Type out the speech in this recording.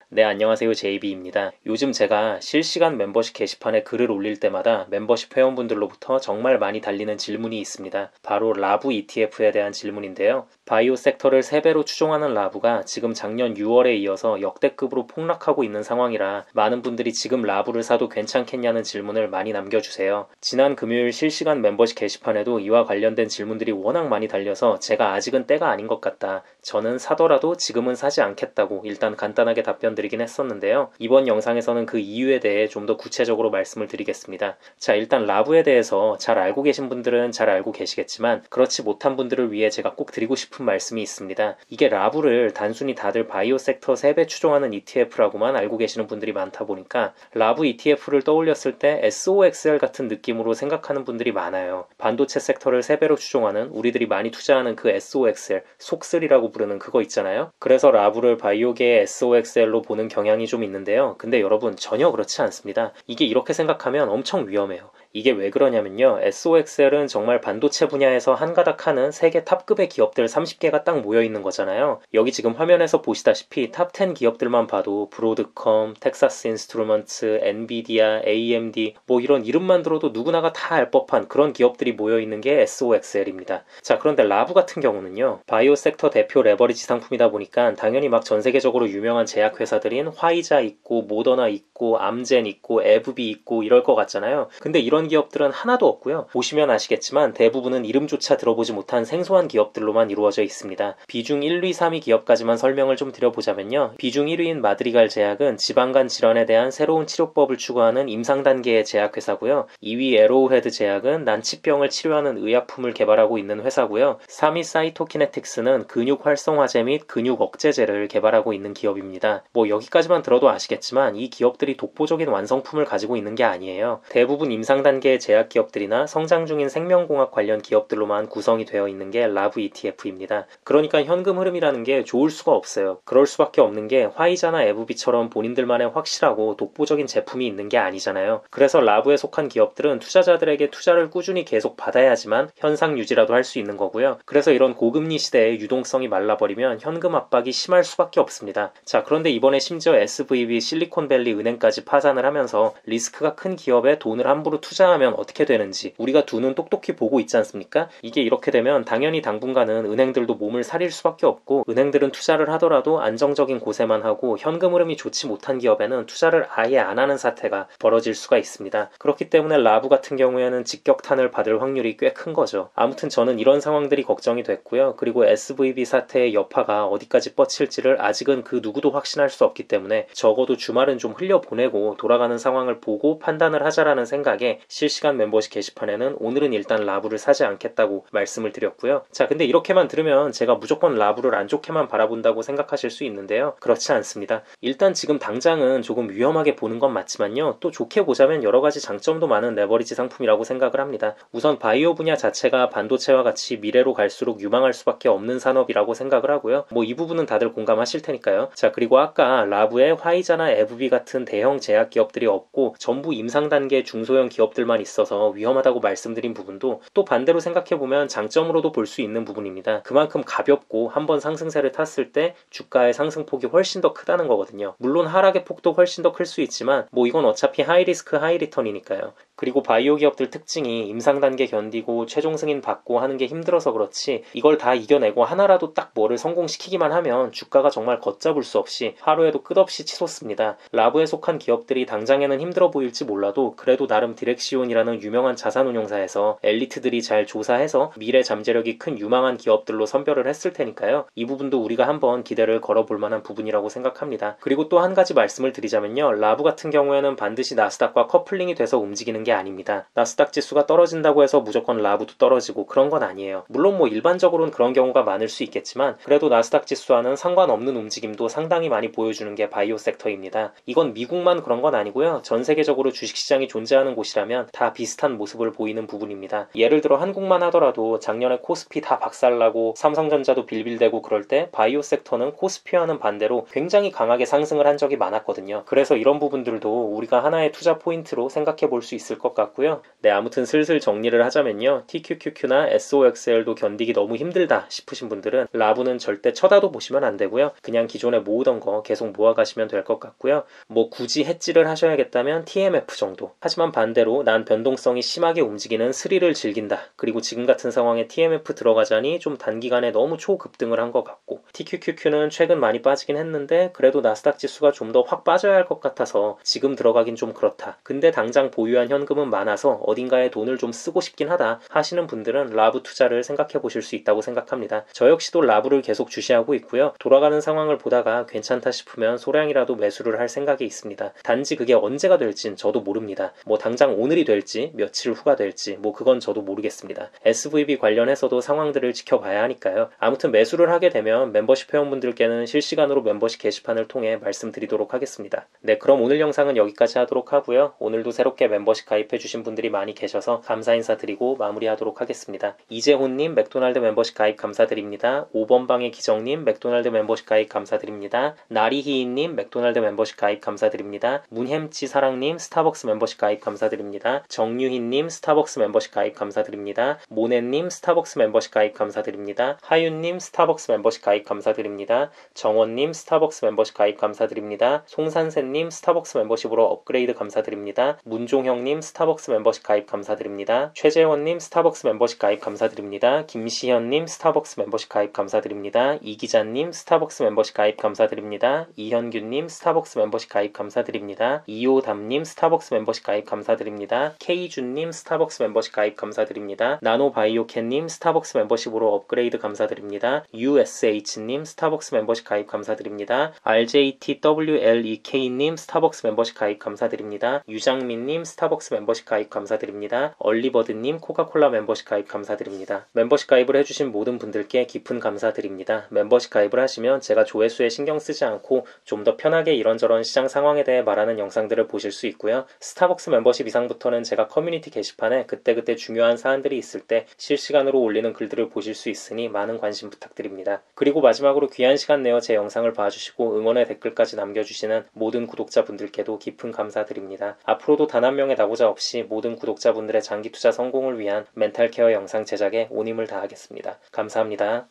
네, 안녕하세요. JB입니다. 요즘 제가 실시간 멤버십 게시판에 글을 올릴 때마다 멤버십 회원분들로부터 정말 많이 달리는 질문이 있습니다. 바로 라부 ETF에 대한 질문인데요. 바이오 섹터를 3배로 추종하는 라부가 지금 작년 6월에 이어서 역대급으로 폭락하고 있는 상황이라 많은 분들이 지금 라부를 사도 괜찮겠냐는 질문을 많이 남겨주세요. 지난 금요일 실시간 멤버십 게시판에도 이와 관련된 질문들이 워낙 많이 달려서 제가 아직은 때가 아닌 것 같다. 저는 사더라도 지금은 사지 않겠다고 일단 간단하게 답변드리긴 했었는데요. 이번 영상에서는 그 이유에 대해 좀 더 구체적으로 말씀을 드리겠습니다. 자, 일단 라부에 대해서 잘 알고 계신 분들은 잘 알고 계시겠지만 그렇지 못한 분들을 위해 제가 꼭 드리고 싶은 말씀이 있습니다. 이게 라부를 단순히 다들 바이오 섹터 3배 추종하는 ETF라고만 알고 계시는 분들이 많다 보니까 라부 ETF를 떠올렸을 때 SOXL 같은 느낌으로 생각하는 분들이 많아요. 반도체 섹터를 3배로 추종하는 우리들이 많이 투자하는 그 SOXL, 속슬이라고 부르는 그거 있잖아요. 그래서 라부를 바이오계의 SOXL로 보는 경향이 좀 있는데요. 근데 여러분 전혀 그렇지 않습니다. 이게 이렇게 생각하면 엄청 위험해요. 이게 왜 그러냐면요. SOXL은 정말 반도체 분야에서 한가닥 하는 세계 탑급의 기업들 30개가 딱 모여있는 거잖아요. 여기 지금 화면에서 보시다시피 탑 10 기업들만 봐도 브로드컴, 텍사스 인스트루먼트, 엔비디아, AMD 뭐 이런 이름만 들어도 누구나가 다 알 법한 그런 기업들이 모여있는 게 SOXL입니다. 자, 그런데 라부 같은 경우는요. 바이오 섹터 대표 레버리지 상품이다 보니까 당연히 막 전 세계적으로 유명한 제약회사들인 화이자 있고 모더나 있고 암젠 있고 에브비 있고 이럴 것 같잖아요. 근데 이런 기업들은 하나도 없고요. 보시면 아시겠지만 대부분은 이름조차 들어보지 못한 생소한 기업들로만 이루어져 있습니다. 비중 1, 2, 3위 기업까지만 설명을 좀 드려보자면요. 비중 1위인 마드리갈 제약은 지방간 질환에 대한 새로운 치료법을 추구하는 임상 단계의 제약회사고요. 2위 에로우헤드 제약은 난치병을 치료하는 의약품을 개발하고 있는 회사고요. 3위 사이토키네틱스는 근육 활성화제 및 근육 억제제를 개발하고 있는 기업입니다. 뭐 여기까지만 들어도 아시겠지만 이 기업들이 독보적인 완성품을 가지고 있는 게 아니에요. 대부분 임상 단계의 제약 기업들이나 성장 중인 생명공학 관련 기업들로만 구성이 되어 있는 게 라부 ETF입니다. 그러니까 현금 흐름이라는 게 좋을 수가 없어요. 그럴 수밖에 없는 게 화이자나 에브비처럼 본인들만의 확실하고 독보적인 제품이 있는 게 아니잖아요. 그래서 라부에 속한 기업들은 투자자들에게 투자를 꾸준히 계속 받아야지만 현상 유지라도 할 수 있는 거고요. 그래서 이런 고금리 시대에 유동성이 말라버리면 현금 압박이 심할 수밖에 없습니다. 자, 그런데 이번에 심지어 SVB 실리콘밸리 은행까지 파산을 하면서 리스크가 큰 기업에 돈을 함부로 투자하면 어떻게 되는지 우리가 두 눈 똑똑히 보고 있지 않습니까? 이게 이렇게 되면 당연히 당분간은 은행들도 몸을 사릴 수밖에 없고 은행들은 투자를 하더라도 안정적인 곳에만 하고 현금 흐름이 좋지 못한 기업에는 투자를 아예 안 하는 사태가 벌어질 수가 있습니다. 그렇기 때문에 라부 같은 경우에는 직격탄을 받을 확률이 꽤 큰 거죠. 아무튼 저는 이런 상황들이 걱정이 됐고요. 그리고 SVB 사태의 여파가 어디까지 뻗칠지를 아직은 그 누구도 확신할 수 없기 때문에 적어도 주말은 좀 흘려보내고 돌아가는 상황을 보고 판단을 하자라는 생각에 실시간 멤버십 게시판에는 오늘은 일단 라부를 사지 않겠다고 말씀을 드렸고요. 자, 근데 이렇게만 들으면 제가 무조건 라부를 안 좋게만 바라본다고 생각하실 수 있는데요. 그렇지 않습니다. 일단 지금 당장은 조금 위험하게 보는 건 맞지만요. 또 좋게 보자면 여러 가지 장점도 많은 레버리지 상품이라고 생각을 합니다. 우선 바이오 분야 자체가 반도체와 같이 미래로 갈수록 유망할 수밖에 없는 산업이라고 생각을 하고요. 뭐 이 부분은 다들 공감하실 테니까요. 자, 그리고 아까 라부에 화이자나 에브비 같은 대형 제약 기업들이 없고 전부 임상 단계 중소형 기업들만 있어서 위험하다고 말씀드린 부분도 또 반대로 생각해보면 장점으로도 볼 수 있는 부분입니다. 그만큼 가볍고 한번 상승세를 탔을 때 주가의 상승폭이 훨씬 더 크다는 거거든요. 물론 하락의 폭도 훨씬 더 클 수 있지만 뭐 이건 어차피 하이리스크 하이리턴이니까요. 그리고 바이오 기업들 특징이 임상 단계 견디고 최종 승인 받고 하는 게 힘들어서 그렇지 이걸 다 이겨내고 하나라도 딱 뭐를 성공시키기만 하면 주가가 정말 걷잡을 수 없이 하루에도 끝없이 치솟습니다. 라부에 속한 기업들이 당장에는 힘들어 보일지 몰라도 그래도 나름 디렉시온이라는 유명한 자산운용사에서 엘리트들이 잘 조사해서 미래 잠재력이 큰 유망한 기업들로 선별을 했을 테니까요. 이 부분도 우리가 한번 기대를 걸어볼 만한 부분이라고 생각합니다. 그리고 또 한 가지 말씀을 드리자면요. 라부 같은 경우에는 반드시 나스닥과 커플링이 돼서 움직이는 게 아닙니다. 나스닥 지수가 떨어진다고 해서 무조건 라부도 떨어지고 그런 건 아니에요. 물론 뭐 일반적으로는 그런 경우가 많을 수 있겠지만 그래도 나스닥 지수와는 상관없는 움직임도 상당히 많이 보여주는 게 바이오 섹터입니다. 이건 미국만 그런 건 아니고요. 전 세계적으로 주식시장이 존재하는 곳이라면 보면 다 비슷한 모습을 보이는 부분입니다. 예를 들어 한국만 하더라도 작년에 코스피 다 박살나고 삼성전자도 빌빌대고 그럴 때 바이오 섹터는 코스피와는 반대로 굉장히 강하게 상승을 한 적이 많았거든요. 그래서 이런 부분들도 우리가 하나의 투자 포인트로 생각해 볼 수 있을 것 같고요. 네, 아무튼 슬슬 정리를 하자면요. TQQQ나 SOXL도 견디기 너무 힘들다 싶으신 분들은 라부는 절대 쳐다도 보시면 안 되고요. 그냥 기존에 모으던 거 계속 모아가시면 될 것 같고요. 뭐 굳이 해지를 하셔야겠다면 TMF 정도. 하지만 반대로 난 변동성이 심하게 움직이는 스릴을 즐긴다. 그리고 지금 같은 상황에 TMF 들어가자니 좀 단기간에 너무 초급등을 한 것 같고, TQQQ는 최근 많이 빠지긴 했는데 그래도 나스닥 지수가 좀 더 확 빠져야 할 것 같아서 지금 들어가긴 좀 그렇다. 근데 당장 보유한 현금은 많아서 어딘가에 돈을 좀 쓰고 싶긴 하다 하시는 분들은 라부 투자를 생각해 보실 수 있다고 생각합니다. 저 역시도 라부를 계속 주시하고 있고요. 돌아가는 상황을 보다가 괜찮다 싶으면 소량이라도 매수를 할 생각이 있습니다. 단지 그게 언제가 될진 저도 모릅니다. 뭐 당장 오늘이 될지 며칠 후가 될지 뭐 그건 저도 모르겠습니다. SVB 관련해서도 상황들을 지켜봐야 하니까요. 아무튼 매수를 하게 되면 멤버십 회원분들께는 실시간으로 멤버십 게시판을 통해 말씀드리도록 하겠습니다. 네, 그럼 오늘 영상은 여기까지 하도록 하고요. 오늘도 새롭게 멤버십 가입해주신 분들이 많이 계셔서 감사 인사드리고 마무리하도록 하겠습니다. 이재훈님 맥도날드 멤버십 가입 감사드립니다. 5번 방의 기정님 맥도날드 멤버십 가입 감사드립니다. 나리희인님 맥도날드 멤버십 가입 감사드립니다. 문햄찌 사랑님 스타벅스 멤버십 가입 감사드립니다. 정유희님 스타벅스 멤버십 가입 감사드립니다. 모네님 스타벅스 멤버십 가입 감사드립니다. 하윤님 스타벅스 멤버십 가입 감사드립니다. 정원님 스타벅스 멤버십 가입 감사드립니다. 송산세님 스타벅스 멤버십으로 업그레이드 감사드립니다. 문종형님 스타벅스 멤버십 가입 감사드립니다. 최재원님 스타벅스 멤버십 가입 감사드립니다. 김시현님 스타벅스 멤버십 가입 감사드립니다. 이기자님 스타벅스 멤버십 가입 감사드립니다. 이현규님 스타벅스 멤버십 가입 감사드립니다. 이호담님 스타벅스 멤버십 가입 감사드립니다. K준님 스타벅스 멤버십 가입 감사드립니다. 나노바이오캔님 스타벅스 멤버십으로 업그레이드 감사드립니다. USH님 스타벅스 멤버십 가입 감사드립니다. RJTWLEK님 스타벅스 멤버십 가입 감사드립니다. 유장민님 스타벅스 멤버십 가입 감사드립니다. 얼리버드님 코카콜라 멤버십 가입 감사드립니다. 멤버십 가입을 해주신 모든 분들께 깊은 감사드립니다. 멤버십 가입을 하시면 제가 조회수에 신경 쓰지 않고 좀 더 편하게 이런저런 시장 상황에 대해 말하는 영상들을 보실 수 있고요. 스타벅스 멤버십 이상부터는 제가 커뮤니티 게시판에 그때그때 중요한 사안들이 있을 때 실시간으로 올리는 글들을 보실 수 있으니 많은 관심 부탁드립니다. 그리고 마지막으로 귀한 시간 내어 제 영상을 봐주시고 응원의 댓글까지 남겨주시는 모든 구독자분들께도 깊은 감사드립니다. 앞으로도 단 한 명의 낙오자 없이 모든 구독자분들의 장기 투자 성공을 위한 멘탈 케어 영상 제작에 온 힘을 다하겠습니다. 감사합니다.